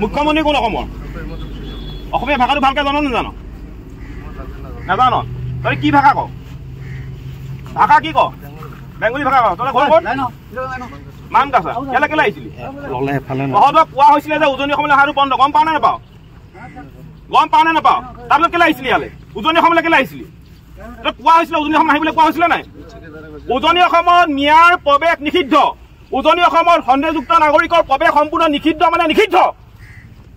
মুখ্যমন্ত্ৰী কোন অসমৰ অসমীয়া ভাষাটো ভালকৈ জানো নাজানো নাজানো তই কি ভাষা ক ভাষা কি ক বেংগলী ভাষা ক তই ঘৰ ক'ত মান কাছা ইয়ালৈ কেলৈ আহিছিলি তহঁতক কোৱা হৈছিলে যে উজনি অসমলৈ অহাটো বন্ধ গম পাৱ নে নাপাৱ তাৰপিছত কেলৈ আহিছিলি ইয়ালৈ উজনি অসমলৈ কেলৈ আহিছিলি তই কোৱা হৈছিলে উজনি অসম আহিবলৈ কোৱা হৈছিলে নাই উজনি অসমত মিয়াৰ প্ৰৱেশ নিষিদ্ধ উজনি অসমৰ সন্দেহযুক্ত নাগৰিকৰ প্ৰৱেশ সম্পূৰ্ণ নিষিদ্ধ মানে নিষিদ্ধ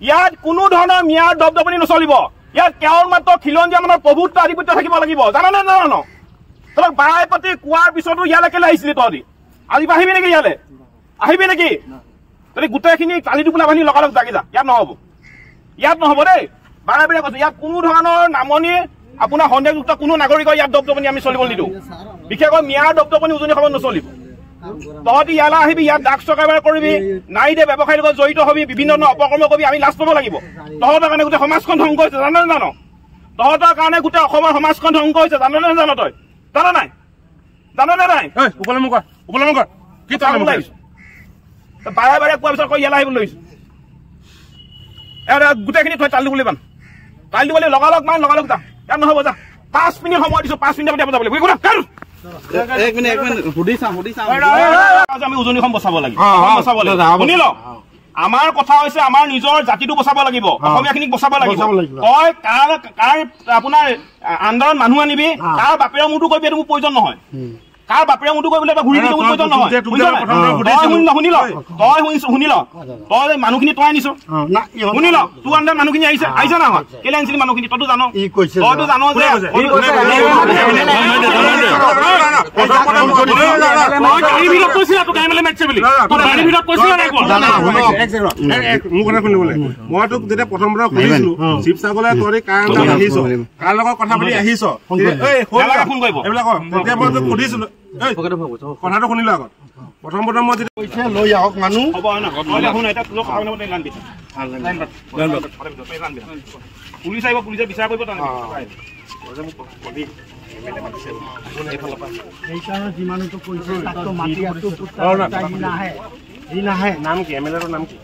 ইয়াত কোনো ধৰণৰ মিয়াৰ দপদপনি নচলিব ইয়াত কেৱল মাত্ৰ খিলঞ্জীয়া মানুহৰ প্ৰভুত্ব আধিপত্য থাকিব লাগিব জানানে নাজানো তই বাই পাতি কোৱাৰ পিছতো ইয়ালৈ কেলৈ আহিছিলি তহঁতি আজি আহিবি নেকি ইয়ালৈ আহিবি নেকি তই গোটেইখিনি কালি টোপোলা বান্ধি লগালগ জাগি যা ইয়াত নহ'ব দেই বাৰে বাৰে কৈছো ইয়াত কোনো ধৰণৰ নামনি আপোনাৰ সন্দেহযুক্ত কোনো নাগৰিকৰ ইয়াত দপদপনি আমি চলিব নিদিওঁ বিশেষকৈ মিয়াৰ দপদপনি উজনি অসমত নচলিব তহঁতি ইয়ালৈ আহিবি ইয়াত ড্ৰাগছ কাৰবাৰ কৰিবি নাই দে ব্যৱসায়ৰ লগত জড়িত হবি বিভিন্ন ধৰণৰ অপকৰ্ম কৰিবি আমি লাজ পাব লাগিব তহঁতৰ কাৰণে গোটেই সমাজখন ধ্বংস হৈছে জানো নাজানো তহঁতৰ কাৰণে গোটেই অসমৰ সমাজখন ধ্বংস হৈছে জানো নাজানো তই জানো নাই উপলম্ব কৰ কি তই ওলাইছ বাৰে বাৰে কোৱাৰ পিছত কৈ ইয়ালৈ আহিবলৈ লৈছো গোটেইখিনি থৈ তাল দিবলৈ লগালগ মান লগালগ যা ইয়াত নহ'ব যা 5 মিনিট সময় দিছো 5 মিনিট যাব লাগিব এক মিনিট সুধি চাওঁ আমি উজনি অসম বচাব লাগিব শুনি ল আমাৰ কথা হৈছে আমাৰ নিজৰ জাতিটো বচাব লাগিব অসমীয়াখিনিক বচাব লাগিব তই কাৰ আপোনাৰ আণ্ডাৰত মানুহ আনিবি তাৰ বাপেৰে মূৰটো কৰিবি এইটো মোৰ প্ৰয়োজন নহয় কাৰ বাপেৰে মূৰটো কৰিবলৈ এটা ঘূৰি দিব প্ৰয়োজন নহয় শুনি ল তই মানুহখিনি তই আনিছ শুনি ল তোৰ আণ্ডাৰত মানুহখিনি আহিছে না কেলে আনিছিলি মানুহখিনি তইতো জানো তইতো জানো যে মই তোক যেতিয়া প্ৰথম সুধিছিলো শিৱসাগৰলৈ তই কাৰ আহিছ কাৰ লগত কথা পাতি আহিছ এইবিলাক তেতিয়া মই তোক সুধিছিলো কথাটো শুনিলো আগত প্ৰথম মই যেতিয়া লৈ আহক মানুহ পুলিচ আহিব পুলিচে বিচাৰ কৰিব নাম কি এম এল এৰ নাম কি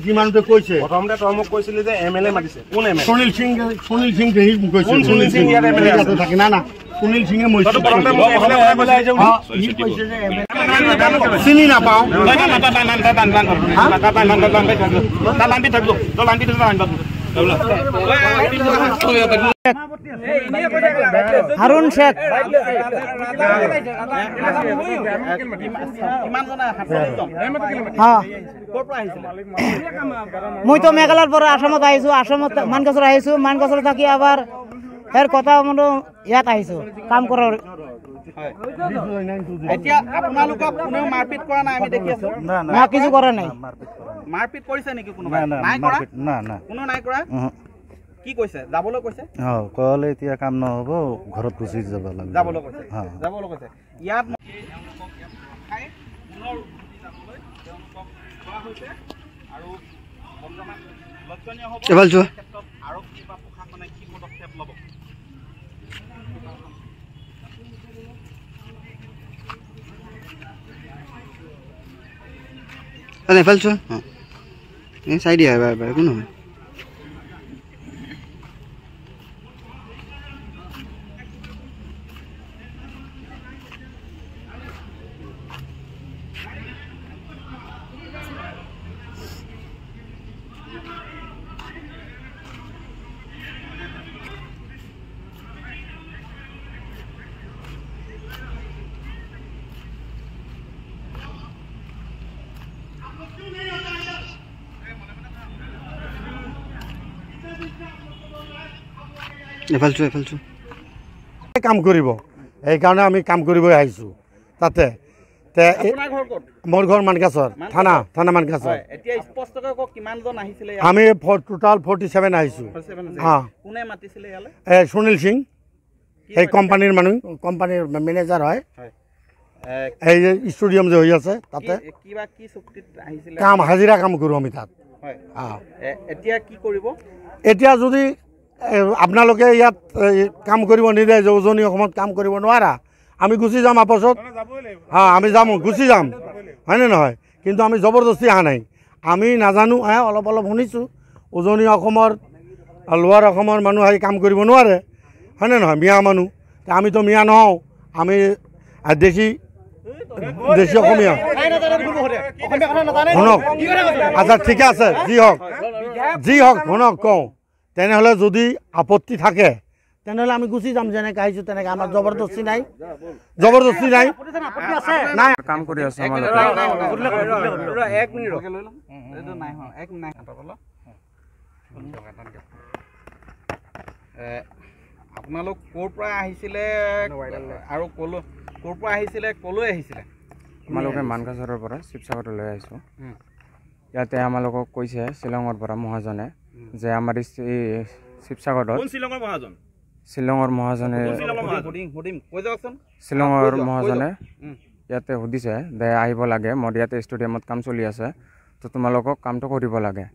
যিমানটো কৈছে প্ৰথমতে তই মোক কৈছিলি যে এম এল এ মাতিছে কোন এম এল সুনীল সিং থাকে না সুনীল সিঙে চিনি নাপাওঁ হাৰুণ শেখ মইতো মেঘালয়ৰ পৰা আসামত আহিছো আসামত মানকাছৰ আহিছো মানকাছৰ থাকি আবাৰ এৰ কথা মনে ইয়াত আহিছো কাম কৰাৰ এতিয়া আপোনালোকক কোনেও মাৰপিট কৰা নাই আমি দেখি আছো না কিছু কৰা নাই মাৰপিট কৰিছে নেকি কোনোবা নাই কৰা না কোনো নাই কৰা কি কৈছে যাবলৈ কৈছে কলে এতিয়া কাম নহব ঘৰত গুচি যাব লাগিব যাবলৈ কৈছে ইয়াত আৰু বৰ্তমান লক্ষণীয় হ'ব আৰক্ষী বা প্ৰশাসনে কি পদক্ষেপ ল'ব Này phân chưa? Sai đi bài cái nào? এফালছো কাম কৰিব এই কাৰণে আমি কাম কৰিব আহিছো তাতে তে মোৰ ঘৰ মানকাছৰ থানা মানকাছৰ এতিয়া স্পষ্টকৈ কক কিমান জন আহিছিলে আমি টোটাল 47 আহিছো কোনে মাতিছিলে ইয়ালে সুনীল সিং এই কোম্পানীৰ মানুহ কোম্পানীৰ ম্যানেজাৰ হয় এই ষ্টুডিয়াম যে হৈ আছে তাতে কিবা কি চুক্তিত আহিছিলে কাম হাজিৰা কাম কৰো আমি তাত এতিয়া কি কৰিব এতিয়া যদি আপোনালোকে ইয়াত কাম কৰিব নিদিয়ে যে উজনি অসমত কাম কৰিব নোৱাৰা আমি গুচি যাম আপছত আমি গুচি যাম হয়নে নহয় কিন্তু আমি জবৰদস্তি অহা নাই আমি নাজানো অলপ অলপ শুনিছোঁ উজনি অসমৰ লোৱাৰ অসমৰ মানুহ আহি কাম কৰিব নোৱাৰে হয়নে নহয় মিয়া মানুহ আমিতো মিয়া নহওঁ আমি দেশী অসমীয়া শুনক আচ্ছা ঠিকে আছে যি হওক শুনক কওঁ তেনেহ'লে যদি আপত্তি থাকে তেনেহ'লে আমি গুচি যাম যেনেকৈ আহিছোঁ তেনেকৈ আমাৰ জবৰদস্তি নাই নাই কাম কৰি আছোঁ আপোনালোক ক'ৰ পৰা আহিছিলে আৰু ক'ৰ পৰা আহিছিলে ক'লৈ আহিছিলে আমালোকে মানকাছৰৰ পৰা শিৱসাগৰলৈ আহিছোঁ ইয়াতে আমালোকক কৈছে শ্বিলঙৰ পৰা মহাজনে যে আমাৰ শিৱসাগৰত শ্বিলঙৰ মহাজনে ইয়াতে সুধিছে যে আহিব লাগে মোৰ ইয়াতে ষ্টেডিয়ামত কাম চলি আছে তো তোমালোকক কামটো কৰিব লাগে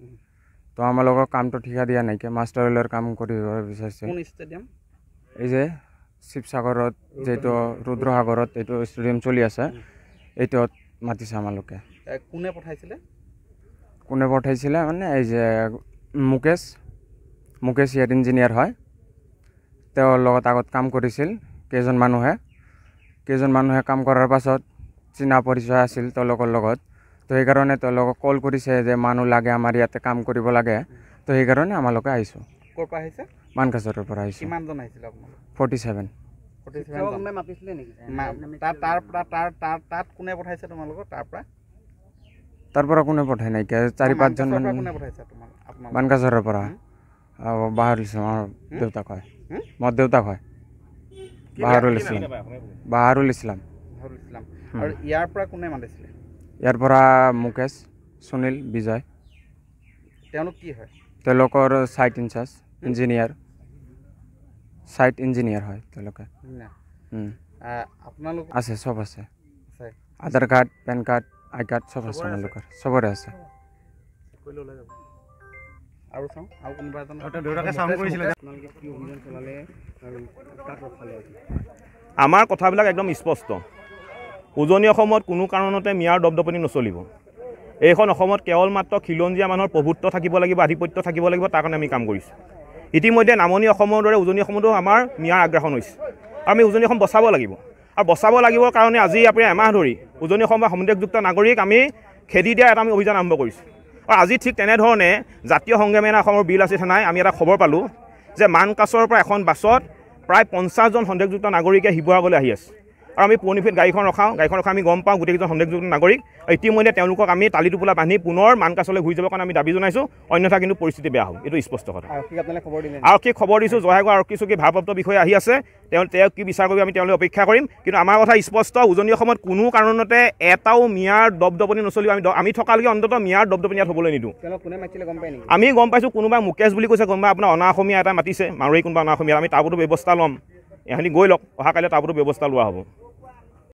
তো আমালোকক কামটো ঠিকা দিয়া নাইকিয়া মাষ্টাৰ ৰেলৰ কাম কৰিব বিচাৰিছে এই যে শিৱসাগৰত যিটো ৰুদ্ৰসাগৰত এইটো ষ্টেডিয়াম চলি আছে এইটোত মাতিছে আমালোকে কোনে পঠাইছিলে মানে এই যে মুকেশ ইয়াত ইঞ্জিনিয়াৰ হয় তেওঁৰ লগত আগত কাম কৰিছিল কেইজন মানুহে কাম কৰাৰ পাছত চিনা পৰিচয় আছিল তেওঁলোকৰ লগত তো সেইকাৰণে তেওঁলোকক কল কৰিছে যে মানুহ লাগে আমাৰ ইয়াতে কাম কৰিব লাগে তো সেইকাৰণে আমালোকে আহিছোঁ মানকাছৰৰ পৰা আহিছোঁ 47 তাৰ পৰা কোনে পঠাই নাইকিয়া 4-5জন মানকাছৰৰ পৰা বাহাৰুল ইছলাম দেউতাক হয় মোৰ দেউতাক হয় বাহাৰুল ইছলাম আৰু ইয়াৰ পৰা কোনে মাতিছিলে ইয়াৰ পৰা মুকেশ সুনীল বিজয় তেওঁলোক কি হয় তেওঁলোকৰ সাইট ইনচাৰ্জ সাইট ইঞ্জিনিয়াৰ হয় তেওঁলোকে আপোনালোক আছে সব আছে আধাৰ কাৰ্ড পেন কাৰ্ড আই কাৰ্ড সব আছে আমালোকৰ সবৰে আছে আৰু চাওঁ আৰু কোনোবা এজন আমাৰ কথাবিলাক একদম স্পষ্ট উজনি অসমত কোনো কাৰণতে মিয়াৰ দপদপনি নচলিব এইখন অসমত কেৱল মাত্ৰ খিলঞ্জীয়া মানুহৰ প্ৰভুত্ব থাকিব লাগিব আধিপত্য থাকিব লাগিব তাৰ কাৰণে আমি কাম কৰিছোঁ ইতিমধ্যে নামনি অসমৰ দৰে উজনি অসমতো আমাৰ মিয়াৰ আগ্ৰাসন হৈছে আমি উজনি অসম বচাব লাগিব আৰু বচাব লাগিবৰ কাৰণে আজি আপুনি এমাহ ধৰি উজনি অসম বা সন্দেহযুক্ত নাগৰিক আমি খেদি দিয়া এটা আমি অভিযান আৰম্ভ কৰিছোঁ আৰু আজি ঠিক তেনেধৰণে জাতীয় সংগ্ৰামী অসমৰ বিল আছে নাই আমি এটা খবৰ পালোঁ যে মানকাছৰ পৰা এখন বাছত প্ৰায় 50জন সন্দেহযুক্ত নাগৰিকে শিৱসাগৰলৈ আহি আছে আৰু আমি পুৰণিফিত গাড়ীখন ৰখাওঁ আমি গম পাওঁ গোটেইকেইজন সন্দেহযুক্ত নাগৰিক ইতিমধ্যে তেওঁলোকক আমি টালি টোপোলা বান্ধি পুনৰ মানকাছলৈ ঘূৰি যাবৰ কাৰণে আমি দাবী জনাইছোঁ অন্যথা কিন্তু পৰিস্থিতি বেয়া হ'ব এইটো স্পষ্ট কথা আৰক্ষীক খবৰ দিছোঁ জয়সাগৰ আৰক্ষী চকী ভাৰপ্ৰাপ্ত বিষয়া আহি আছে তেওঁক কি বিচাৰ কৰিব আমি তেওঁলোকে অপেক্ষা কৰিম কিন্তু আমাৰ কথা স্পষ্ট উজনি অসমত কোনো কাৰণতে এটাও মিয়াৰ দপদপনি নচলিব আমি থকালৈকে অন্ততঃ মিয়াৰ দপদপনি ইয়াত হ'বলৈ নিদিওঁ আমি গম পাইছোঁ কোনোবাই মুকেশ বুলি কৈছে কোনোবাই আপোনাৰ অনা অসমীয়া এটা মাতিছে মাৰোৱাৰী কোনোবা অনা অসমীয়া আমি তাৰ ওপৰতো ব্যৱস্থা ল'ম এখিনি গৈ লওক অহাকাইলৈ তাৰ ওপৰতো ব্যৱস্থা লোৱা হ'ব